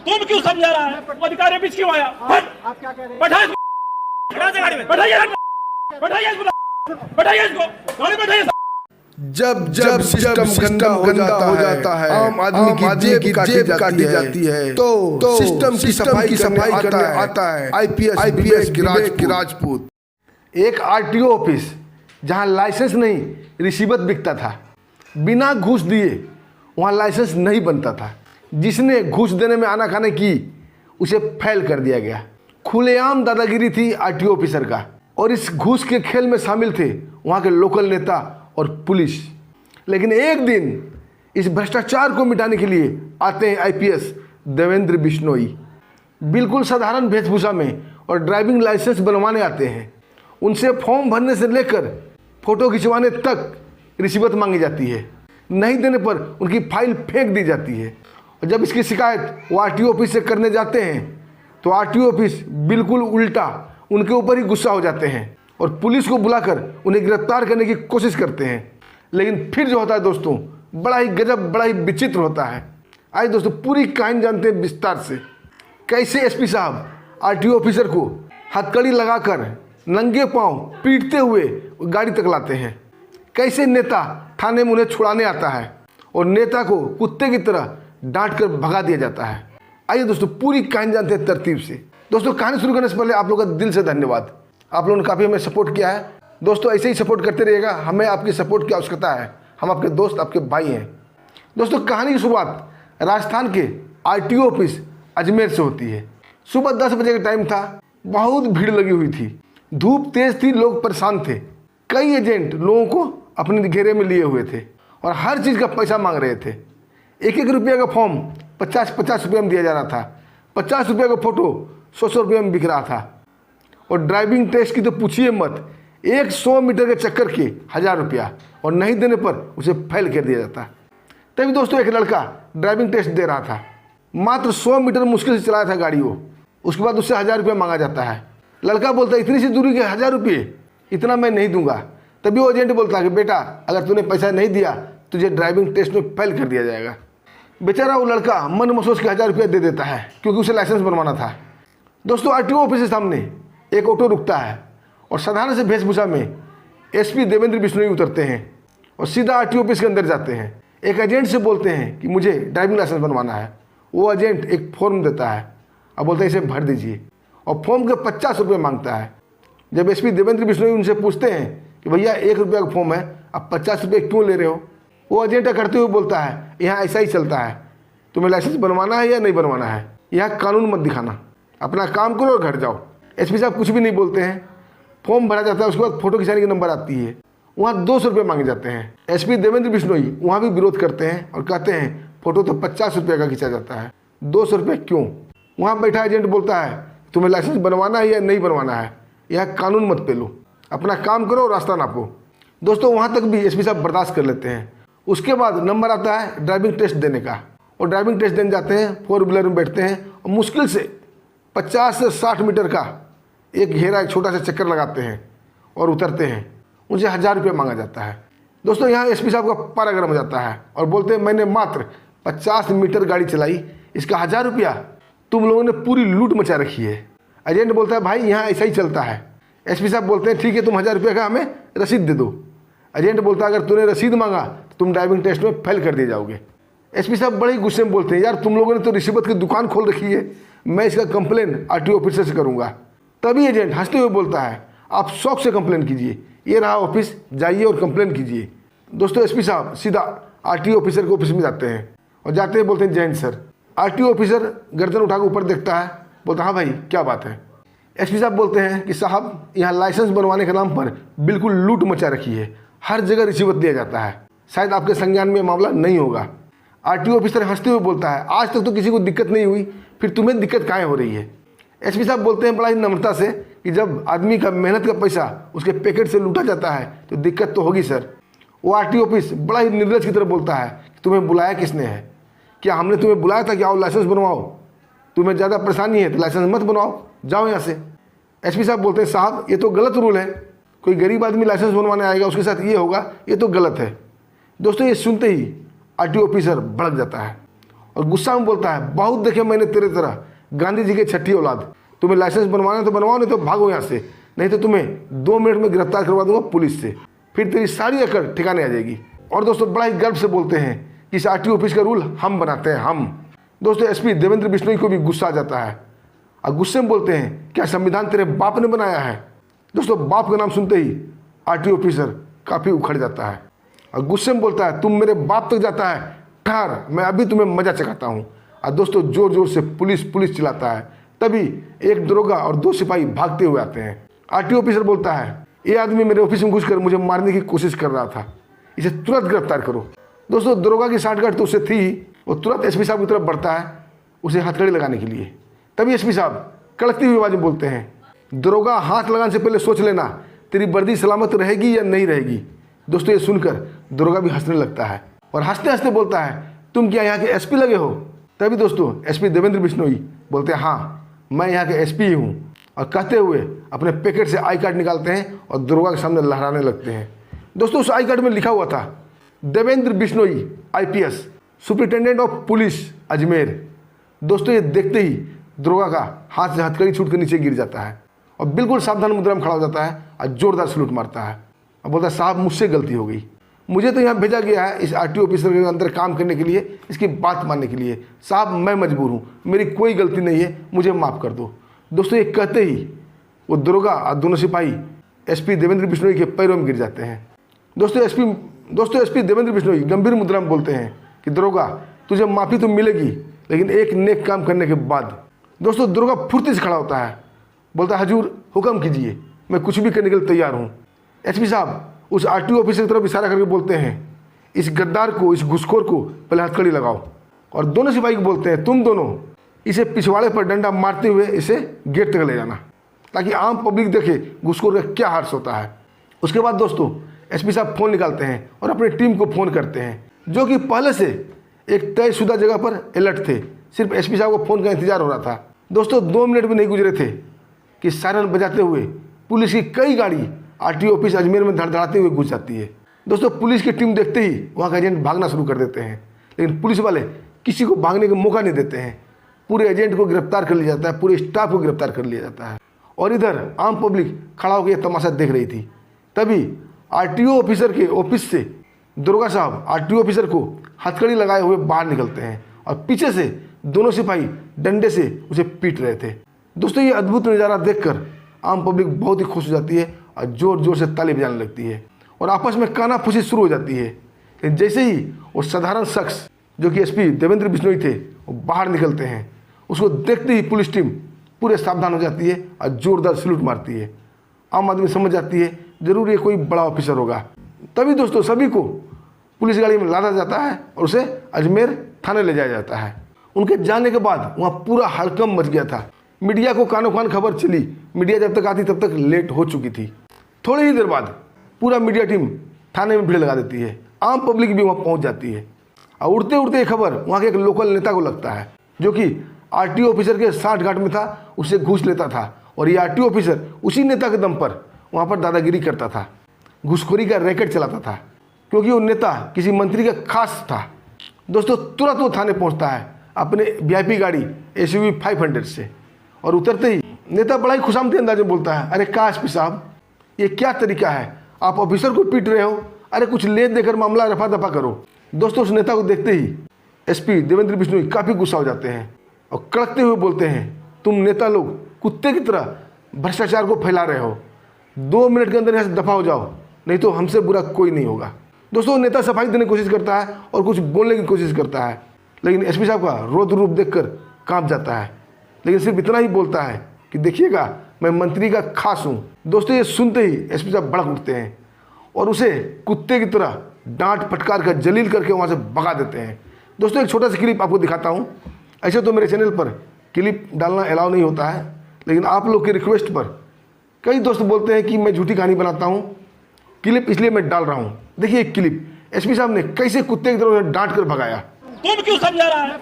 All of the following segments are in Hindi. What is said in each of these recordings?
तुम क्यों समझा रहा है? वो अधिकारी बीच क्यों आया? आप क्या कह रहे हैं? बैठाइए इसको, गाड़ी में बैठाइए, बैठाइए इसको, बैठाइए इसको, गाड़ी में बैठाइए। जब जब सिस्टम गंदा हो जाता है, आम आदमी की जेब काटी जाती है, तो सिस्टम की सफाई करने आता है आईपीएस राजपूत। एक आरटीओ ऑफिस जहां लाइसेंस नहीं रिसीवत बिकता था, बिना घूस दिए वहां लाइसेंस नहीं बनता था। जिसने घूस देने में आनाकानी की उसे फेल कर दिया गया। खुलेआम दादागिरी थी आरटीओ ऑफिसर का, और इस घूस के खेल में शामिल थे वहां के लोकल नेता और पुलिस। लेकिन एक दिन इस भ्रष्टाचार को मिटाने के लिए आते हैं आईपीएस देवेंद्र बिश्नोई, बिल्कुल साधारण वेशभूषा में, और ड्राइविंग लाइसेंस बनवाने आते हैं। उनसे फॉर्म भरने से लेकर फोटो खिंचवाने तक रिश्वत मांगी जाती है। नहीं देने पर उनकी फाइल फेंक दी जाती है। और जब इसकी शिकायत वो आरटीओ ऑफिस से करने जाते हैं तो आरटीओ ऑफिस बिल्कुल उल्टा उनके ऊपर ही गुस्सा हो जाते हैं और पुलिस को बुलाकर उन्हें गिरफ्तार करने की कोशिश करते हैं। लेकिन फिर जो होता है दोस्तों, बड़ा ही गजब, बड़ा ही विचित्र होता है। आइए दोस्तों पूरी कहानी जानते हैं विस्तार से। कैसे एसपी साहब आरटीओ ऑफिसर को हथकड़ी लगाकर नंगे पांव पीटते हुए गाड़ी तक लाते हैं। कैसे नेता थाने में उन्हें छुड़ाने आता है और नेता को कुत्ते की तरह डांट कर भगा दिया जाता है। आइए दोस्तों पूरी कहानी जानते हैं तरतीब से। दोस्तों कहानी शुरू करने से पहले आप लोगों का दिल से धन्यवाद। आप लोगों ने काफ़ी हमें सपोर्ट किया है। दोस्तों ऐसे ही सपोर्ट करते रहिएगा, हमें आपकी सपोर्ट की आवश्यकता है। हम आपके दोस्त, आपके भाई हैं। दोस्तों कहानी की शुरुआत राजस्थान के आरटीओ ऑफिस अजमेर से होती है। सुबह 10 बजे का टाइम था। बहुत भीड़ लगी हुई थी, धूप तेज थी, लोग परेशान थे। कई एजेंट लोगों को अपने घेरे में लिए हुए थे और हर चीज़ का पैसा मांग रहे थे। एक एक रुपये का फॉर्म 50-50 रुपये में दिया जा रहा था। 50 रुपये का फोटो 100 रुपये में बिक रहा था। और ड्राइविंग टेस्ट की तो पूछिए मत, 100 मीटर के चक्कर के 1000 रुपया, और नहीं देने पर उसे फेल कर दिया जाता। तभी दोस्तों एक लड़का ड्राइविंग टेस्ट दे रहा था। मात्र 100 मीटर मुश्किल से चलाया था गाड़ी वो। उसके बाद उससे 1000 रुपया मांगा जाता है। लड़का बोलता है इतनी सी दूरी के 1000 रुपये, इतना मैं नहीं दूंगा। तभी वो एजेंट बोलता है कि बेटा अगर तूने पैसा नहीं दिया तुझे ड्राइविंग टेस्ट में फेल कर दिया जाएगा। बेचारा वो लड़का मन में सोच के 1000 रुपया दे देता है, क्योंकि उसे लाइसेंस बनवाना था। दोस्तों आरटीओ ऑफिस के सामने एक ऑटो रुकता है और साधारण से वेशभूषा में एसपी देवेंद्र बिश्नोई उतरते हैं और सीधा आरटीओ ऑफिस के अंदर जाते हैं। एक एजेंट से बोलते हैं कि मुझे ड्राइविंग लाइसेंस बनवाना है। वो एजेंट एक फॉर्म देता है और बोलता है इसे भर दीजिए, और फॉर्म के 50 रुपये मांगता है। जब एसपी देवेंद्र बिश्नोई उनसे पूछते हैं कि भैया 1 रुपया का फॉर्म है, आप 50 रुपये क्यों ले रहे हो, वो एजेंट करते हुए बोलता है यहाँ ऐसा ही चलता है, तुम्हें लाइसेंस बनवाना है या नहीं बनवाना है, यहाँ कानून मत दिखाना, अपना काम करो और घर जाओ। एसपी साहब कुछ भी नहीं बोलते हैं। फॉर्म भरा जाता है, उसके बाद फोटो खिंचाने की नंबर आती है। वहाँ 200 रुपये मांगे जाते हैं। एसपी देवेंद्र बिश्नोई वहाँ भी विरोध करते हैं और कहते हैं फोटो तो 50 रुपये का खींचा जाता है, 200 रुपये क्यों। वहाँ बैठा एजेंट बोलता है तुम्हें लाइसेंस बनवाना है या नहीं बनवाना है, यहाँ कानून मत पेलो, अपना काम करो और रास्ता नापो। दोस्तों वहाँ तक भी एसपी साहब बर्दाश्त कर लेते हैं। उसके बाद नंबर आता है ड्राइविंग टेस्ट देने का, और ड्राइविंग टेस्ट देने जाते हैं। 4 व्हीलर में बैठते हैं और मुश्किल से 50 से 60 मीटर का एक घेरा, एक छोटा सा चक्कर लगाते हैं और उतरते हैं। उनसे 1000 रुपये मांगा जाता है। दोस्तों यहाँ एसपी साहब का पारा गर्म हो जाता है और बोलते हैं मैंने मात्र 50 मीटर गाड़ी चलाई, इसका 1000 रुपया, तुम लोगों ने पूरी लूट मचा रखी है। एजेंट बोलता है भाई यहाँ ऐसा ही चलता है। एसपी साहब बोलते हैं ठीक है तुम 1000 रुपये का हमें रसीद दे दो। एजेंट बोलता है अगर तूने रसीद मांगा तो तुम ड्राइविंग टेस्ट में फेल कर दिए जाओगे। एसपी साहब बड़े ही गुस्से में बोलते हैं यार तुम लोगों ने तो रिश्वत की दुकान खोल रखी है, मैं इसका कंप्लेन आरटीओ ऑफिसर से करूँगा। तभी एजेंट हंसते हुए बोलता है आप शौक से कंप्लेन कीजिए, ये रहा ऑफिस, जाइए और कंप्लेन कीजिए। दोस्तों एसपी साहब सीधा आरटीओ ऑफिसर के ऑफिस में जाते हैं और जाते हैं बोलते हैं जय हिंद सर। आरटीओ ऑफिसर गर्दन उठाकर ऊपर देखता है, बोलता हाँ भाई क्या बात है। एसपी साहब बोलते हैं कि साहब यहाँ लाइसेंस बनवाने के नाम पर बिल्कुल लूट मचा रखी है, हर जगह रिश्वत दिया जाता है, शायद आपके संज्ञान में मामला नहीं होगा। आरटीओ ऑफिसर हंसते हुए बोलता है आज तक तो किसी को दिक्कत नहीं हुई, फिर तुम्हें दिक्कत काहे हो रही है। एसपी साहब बोलते हैं बड़ा ही नम्रता से कि जब आदमी का मेहनत का पैसा उसके पैकेट से लूटा जाता है तो दिक्कत तो होगी सर। वो आरटीओ ऑफिस बड़ा ही निर्लज की तरह बोलता है कि तुम्हें बुलाया किसने है, क्या हमने तुम्हें बुलाया था कि आओ लाइसेंस बनवाओ, तुम्हें ज़्यादा परेशानी है तो लाइसेंस मत बनवाओ, जाओ यहाँ से। एसपी साहब बोलते हैं साहब ये तो गलत रूल है, कोई गरीब आदमी लाइसेंस बनवाने आएगा उसके साथ ये होगा, ये तो गलत है। दोस्तों ये सुनते ही आरटीओ ऑफिसर भड़क जाता है और गुस्सा में बोलता है, बहुत देखे मैंने तेरे तरह गांधी जी के छठी औलाद, तुम्हें लाइसेंस बनवाना है तो बनवाओ, नहीं तो भागो यहाँ से, नहीं तो तुम्हें 2 मिनट में गिरफ्तार करवा दूंगा पुलिस से, फिर तेरी सारी अकड़ ठिकाने आ जाएगी। और दोस्तों बड़ा ही गर्व से बोलते हैं कि इस आरटीओ ऑफिस का रूल हम बनाते हैं, हम। दोस्तों एसपी देवेंद्र बिश्नोई को भी गुस्सा आ जाता है और गुस्से में बोलते हैं, क्या संविधान तेरे बाप ने बनाया है? दोस्तों बाप का नाम सुनते ही आरटीओ ऑफिसर काफ़ी उखड़ जाता है और गुस्से में बोलता है, तुम मेरे बाप तक जाता है, ठहर, मैं अभी तुम्हें मजा चखाता हूँ। और दोस्तों जोर जोर से पुलिस पुलिस चिल्लाता है। तभी एक दरोगा और 2 सिपाही भागते हुए आते हैं। आरटीओ ऑफिसर बोलता है, ये आदमी मेरे ऑफिस में घुसकर मुझे मारने की कोशिश कर रहा था, इसे तुरंत गिरफ्तार करो। दोस्तों दरोगा की साठगांठ तो उससे थी, वो तुरंत एसपी साहब की तरफ बढ़ता है उसे हथकड़ी लगाने के लिए। तभी एसपी साहब कड़कती हुई आवाज में बोलते हैं, दरोगा हाथ लगाने से पहले सोच लेना तेरी वर्दी सलामत रहेगी या नहीं रहेगी। दोस्तों ये सुनकर दरोगा भी हंसने लगता है और हंसते हंसते बोलता है, तुम क्या यहाँ के एसपी लगे हो? तभी दोस्तों एसपी देवेंद्र बिश्नोई बोलते हैं, हाँ मैं यहाँ के एसपी ही हूँ। और कहते हुए अपने पैकेट से आई कार्ड निकालते हैं और दरोगा के सामने लहराने लगते हैं। दोस्तों उस आई कार्ड में लिखा हुआ था, Devendra Bishnoi IPS, superintendent of police Ajmer. दोस्तों ये देखते ही दरोगा का हाथ से हथकड़ी छूट कर नीचे गिर जाता है और बिल्कुल सावधान मुद्रा में खड़ा हो जाता है और जोरदार सलूट मारता है और बोलता है, साहब मुझसे गलती हो गई, मुझे तो यहाँ भेजा गया है इस आरटीओ ऑफिसर के अंदर काम करने के लिए, इसकी बात मानने के लिए। साहब मैं मजबूर हूँ, मेरी कोई गलती नहीं है, मुझे माफ़ कर दो। दोस्तों ये कहते ही वो दरोगा और दोनों सिपाही एसपी देवेंद्र बिश्नोई के पैरों में गिर जाते हैं। दोस्तों एसपी देवेंद्र बिश्नोई गंभीर मुद्रा में बोलते हैं कि दरोगा तुझे माफ़ी तो मिलेगी, लेकिन एक नेक काम करने के बाद। दोस्तों दरोगा फुर्ती से खड़ा होता है, बोलता है, हजूर हुक्म कीजिए, मैं कुछ भी करने के लिए तैयार हूँ। एसपी साहब उस आरटीओ ऑफिसर की तरफ इशारा करके बोलते हैं, इस गद्दार को, इस घुसखोर को पहले हथकड़ी लगाओ। और दोनों सिपाही को बोलते हैं, तुम दोनों इसे पिछवाड़े पर डंडा मारते हुए इसे गेट तक ले जाना, ताकि आम पब्लिक देखे घुसखोर का क्या हर्ष होता है। उसके बाद दोस्तों एसपी साहब फ़ोन निकालते हैं और अपनी टीम को फ़ोन करते हैं, जो कि पहले से एक तयशुदा जगह पर अलर्ट थे। सिर्फ एसपी साहब को फ़ोन का इंतजार हो रहा था। दोस्तों 2 मिनट भी नहीं गुजरे थे कि सायरन बजाते हुए पुलिस की कई गाड़ी आरटीओ ऑफिस अजमेर में धड़धड़ाते हुए घुस जाती है। दोस्तों पुलिस की टीम देखते ही वहाँ का एजेंट भागना शुरू कर देते हैं, लेकिन पुलिस वाले किसी को भागने का मौका नहीं देते हैं। पूरे एजेंट को गिरफ्तार कर लिया जाता है, पूरे स्टाफ को गिरफ्तार कर लिया जाता है। और इधर आम पब्लिक खड़ा होकर यह तमाशा देख रही थी। तभी आरटीओ ऑफिसर के ऑफिस से दरोगा साहब आरटीओ ऑफिसर को हथकड़ी लगाए हुए बाहर निकलते हैं और पीछे से दोनों सिपाही डंडे से उसे पीट रहे थे। दोस्तों ये अद्भुत नज़ारा देखकर आम पब्लिक बहुत ही खुश हो जाती है और जोर जोर से ताली बजाने लगती है और आपस में कानाफूसी शुरू हो जाती है। लेकिन जैसे ही वो साधारण शख्स जो कि एसपी देवेंद्र बिश्नोई थे वो बाहर निकलते हैं, उसको देखते ही पुलिस टीम पूरे सावधान हो जाती है और जोरदार सलूट मारती है। आम आदमी समझ जाती है जरूर ये कोई बड़ा ऑफिसर होगा। तभी दोस्तों सभी को पुलिस गाड़ी में लादा जाता है और उसे अजमेर थाने ले जाया जाता है। उनके जाने के बाद वहाँ पूरा हड़कंप मच गया था। मीडिया को कानों कान खबर चली। मीडिया जब तक आती तब तक लेट हो चुकी थी। थोड़ी ही देर बाद पूरा मीडिया टीम थाने में भीड़ लगा देती है। आम पब्लिक भी वहाँ पहुँच जाती है और उड़ते उड़ते ये खबर वहाँ के एक लोकल नेता को लगता है, जो कि आरटीओ ऑफिसर के साठगांठ में था, उससे घूस लेता था। और ये आरटीओ ऑफिसर उसी नेता के दम पर वहाँ पर दादागिरी करता था, घूसखोरी का रैकेट चलाता था, क्योंकि वो नेता किसी मंत्री का खास था। दोस्तों तुरंत वो थाने पहुँचता है अपने VIP गाड़ी SUV 500 से और उतरते ही नेता बड़ा ही खुशामदी अंदाज में बोलता है, अरे क्या एसपी साहब ये क्या तरीका है, आप ऑफिसर को पीट रहे हो, अरे कुछ ले देकर मामला रफा दफा करो। दोस्तों उस नेता को देखते ही एसपी देवेंद्र बिश्नोई काफ़ी गुस्सा हो जाते हैं और कड़कते हुए बोलते हैं, तुम नेता लोग कुत्ते की तरह भ्रष्टाचार को फैला रहे हो, 2 मिनट के अंदर यहाँ से दफा हो जाओ, नहीं तो हमसे बुरा कोई नहीं होगा। दोस्तों नेता सफाई देने की कोशिश करता है और कुछ बोलने की कोशिश करता है, लेकिन एसपी साहब का रौद्र रूप देखकर कांप जाता है, लेकिन सिर्फ इतना ही बोलता है कि देखिएगा मैं मंत्री का खास हूँ। दोस्तों ये सुनते ही एसपी साहब भड़क उठते हैं और उसे कुत्ते की तरह डांट फटकार कर जलील करके वहाँ से भगा देते हैं। दोस्तों एक छोटा सा क्लिप आपको दिखाता हूँ। ऐसे तो मेरे चैनल पर क्लिप डालना अलाउ नहीं होता है, लेकिन आप लोग की रिक्वेस्ट पर कई दोस्त बोलते हैं कि मैं झूठी कहानी बनाता हूँ, क्लिप इसलिए मैं डाल रहा हूँ। देखिए क्लिप एसपी साहब ने कैसे कुत्ते की तरह डांट कर भगाया। तुम क्यों समझा रहा है?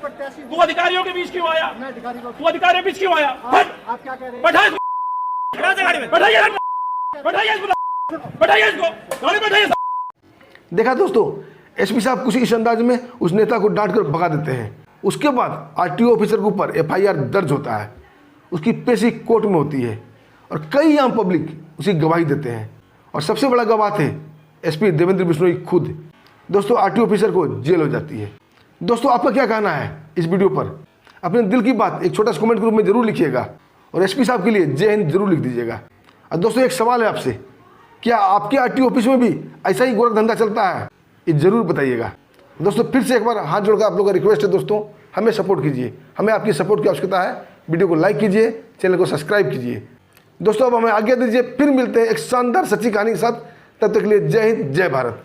तू अधिकारियों के बीच क्यों आया? तू अधिकारियों के बीच क्यों आया? आप क्या कह रहे हैं? बैठाइए गाड़ी में, बैठाइए इसको, गाड़ी में बैठाइए। देखा दोस्तों एसपी साहब कुछ इस अंदाज में उस नेता को डांट कर भगा देते हैं। उसके बाद आरटीओ ऑफिसर के ऊपर एफआईआर दर्ज होता है, उसकी पेशी कोर्ट में होती है और कई आम पब्लिक उसकी गवाही देते हैं और सबसे बड़ा गवाह थे एसपी देवेंद्र बिश्नोई खुद। दोस्तों आरटीओ ऑफिसर को जेल हो जाती है। दोस्तों आपका क्या कहना है इस वीडियो पर? अपने दिल की बात एक छोटा सा कमेंट ग्रुप में जरूर लिखिएगा और एसपी साहब के लिए जय हिंद जरूर लिख दीजिएगा। और दोस्तों एक सवाल है आपसे, क्या आपके आरटीओ ऑफिस में भी ऐसा ही गोरख धंधा चलता है? ये जरूर बताइएगा। दोस्तों फिर से एक बार हाथ जोड़कर आप लोगों का रिक्वेस्ट है, दोस्तों हमें सपोर्ट कीजिए, हमें आपकी सपोर्ट की आवश्यकता है। वीडियो को लाइक कीजिए, चैनल को सब्सक्राइब कीजिए। दोस्तों अब हमें आज्ञा दीजिए, फिर मिलते हैं एक शानदार सच्ची कहानी के साथ। तब तक के लिए जय हिंद, जय भारत।